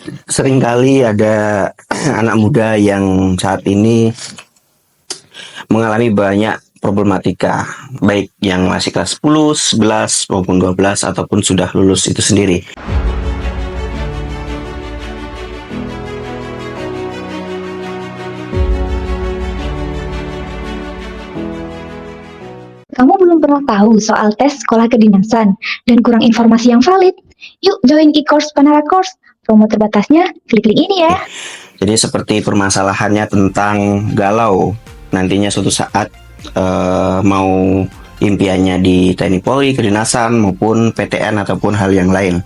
Seringkali ada anak muda yang saat ini mengalami banyak problematika, baik yang masih kelas 10, 11, maupun 12, ataupun sudah lulus itu sendiri. Kamu belum pernah tahu soal tes sekolah kedinasan dan kurang informasi yang valid? Yuk join e-course Panara Course. Promo terbatasnya klik link ini ya. Jadi seperti permasalahannya tentang galau, nantinya suatu saat mau impiannya di TNI Polri, kedinasan, maupun PTN ataupun hal yang lain.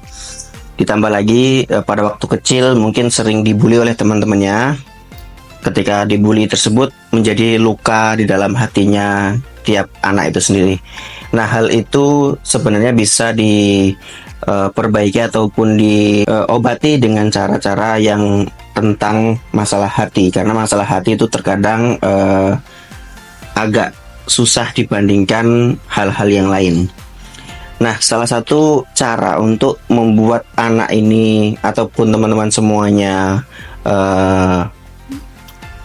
Ditambah lagi pada waktu kecil mungkin sering dibully oleh teman-temannya. Ketika dibully tersebut menjadi luka di dalam hatinya tiap anak itu sendiri. Nah, hal itu sebenarnya bisa diperbaiki ataupun diobati dengan cara-cara yang tentang masalah hati, karena masalah hati itu terkadang agak susah dibandingkan hal-hal yang lain. Nah, salah satu cara untuk membuat anak ini ataupun teman-teman semuanya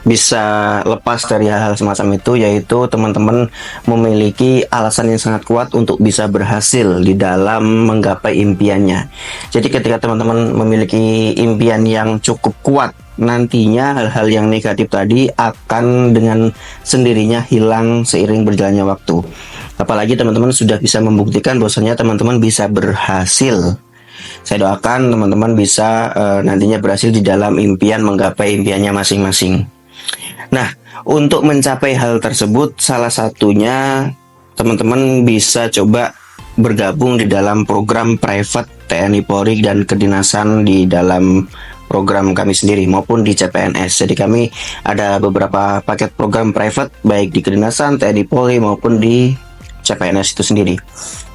bisa lepas dari hal-hal semacam itu, yaitu teman-teman memiliki alasan yang sangat kuat untuk bisa berhasil di dalam menggapai impiannya. Jadi ketika teman-teman memiliki impian yang cukup kuat, nantinya hal-hal yang negatif tadi akan dengan sendirinya hilang seiring berjalannya waktu. Apalagi teman-teman sudah bisa membuktikan bahwasanya teman-teman bisa berhasil. Saya doakan teman-teman bisa nantinya berhasil di dalam impian, menggapai impiannya masing-masing. Nah, untuk mencapai hal tersebut, salah satunya teman-teman bisa coba bergabung di dalam program private TNI Polri dan kedinasan di dalam program kami sendiri maupun di CPNS. Jadi kami ada beberapa paket program private baik di kedinasan, TNI Polri maupun di CPNS itu sendiri.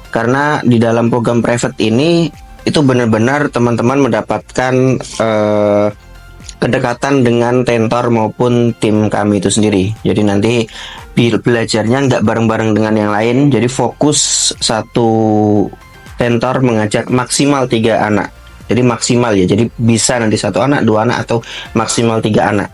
Karena di dalam program private ini itu benar-benar teman-teman mendapatkan kedekatan dengan tentor maupun tim kami itu sendiri. Jadi nanti belajarnya nggak bareng-bareng dengan yang lain. Jadi fokus satu tentor mengajak maksimal 3 anak. Jadi maksimal ya. Jadi bisa nanti 1 anak, 2 anak, atau maksimal 3 anak.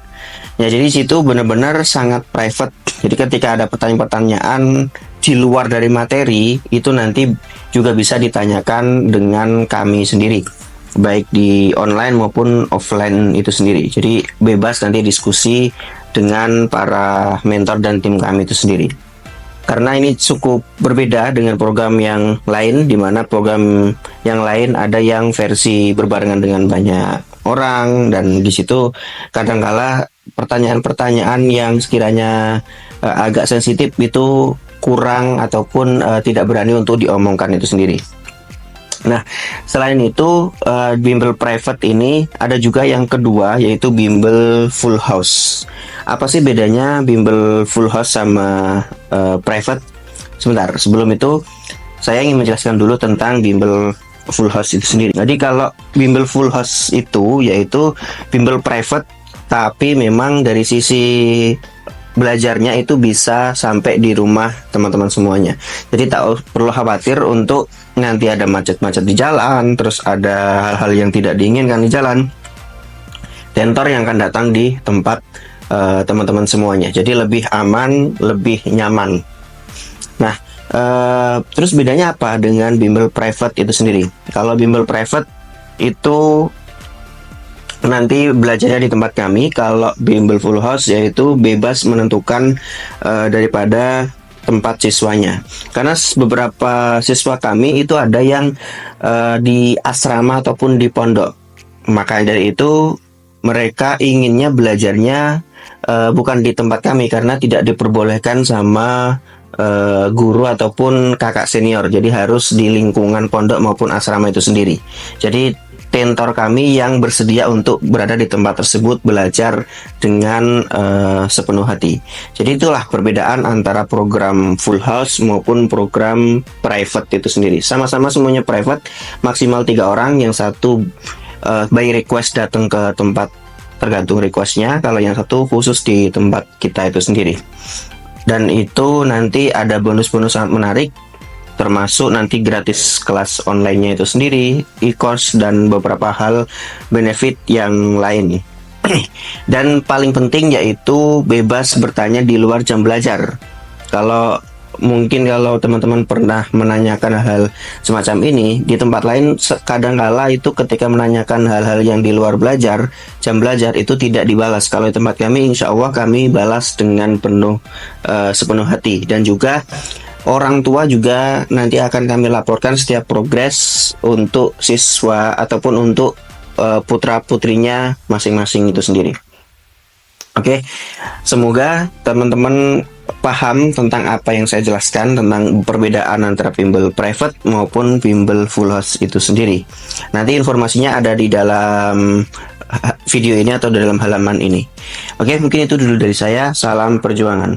Ya, jadi situ benar-benar sangat private. Jadi ketika ada pertanyaan-pertanyaan di luar dari materi, itu nanti juga bisa ditanyakan dengan kami sendiri, baik di online maupun offline itu sendiri. Jadi bebas nanti diskusi dengan para mentor dan tim kami itu sendiri. Karena ini cukup berbeda dengan program yang lain, di mana program yang lain ada yang versi berbarengan dengan banyak orang, dan di situ kadangkala pertanyaan-pertanyaan yang sekiranya agak sensitif itu kurang ataupun tidak berani untuk diomongkan itu sendiri. Nah, selain itu bimbel private ini ada juga yang kedua, yaitu bimbel full house. Apa sih bedanya bimbel full house sama private? Sebentar, sebelum itu saya ingin menjelaskan dulu tentang bimbel full house itu sendiri. Jadi kalau bimbel full house itu yaitu bimbel private, tapi memang dari sisi belajarnya itu bisa sampai di rumah teman-teman semuanya. Jadi tak perlu khawatir untuk nanti ada macet-macet di jalan, terus ada hal-hal yang tidak diinginkan di jalan. Tentor yang akan datang di tempat teman-teman semuanya. Jadi lebih aman, lebih nyaman. Nah, terus bedanya apa dengan bimbel private itu sendiri? Kalau bimbel private itu nanti belajarnya di tempat kami. Kalau bimbel full house yaitu bebas menentukan daripada tempat siswanya. Karena beberapa siswa kami itu ada yang di asrama ataupun di pondok. Maka dari itu mereka inginnya belajarnya bukan di tempat kami karena tidak diperbolehkan sama guru ataupun kakak senior. Jadi harus di lingkungan pondok maupun asrama itu sendiri. Jadi tentor kami yang bersedia untuk berada di tempat tersebut belajar dengan sepenuh hati. Jadi itulah perbedaan antara program full house maupun program private itu sendiri. Sama-sama semuanya private, maksimal 3 orang, yang satu by request datang ke tempat tergantung requestnya, kalau yang satu khusus di tempat kita itu sendiri. Dan itu nanti ada bonus-bonus sangat menarik. termasuk nanti gratis kelas online-nya itu sendiri, e-course, dan beberapa hal benefit yang lain. Dan paling penting yaitu bebas bertanya di luar jam belajar. Kalau teman-teman pernah menanyakan hal semacam ini di tempat lain, kadangkala itu ketika menanyakan hal-hal yang di luar jam belajar itu tidak dibalas. Kalau di tempat kami, insya Allah kami balas dengan sepenuh hati. Dan juga orang tua juga nanti akan kami laporkan setiap progres untuk siswa ataupun untuk putra-putrinya masing-masing itu sendiri. Oke, semoga teman-teman paham tentang apa yang saya jelaskan tentang perbedaan antara bimbel private maupun bimbel full house itu sendiri. Nanti informasinya ada di dalam video ini atau dalam halaman ini. Oke, mungkin itu dulu dari saya. Salam perjuangan.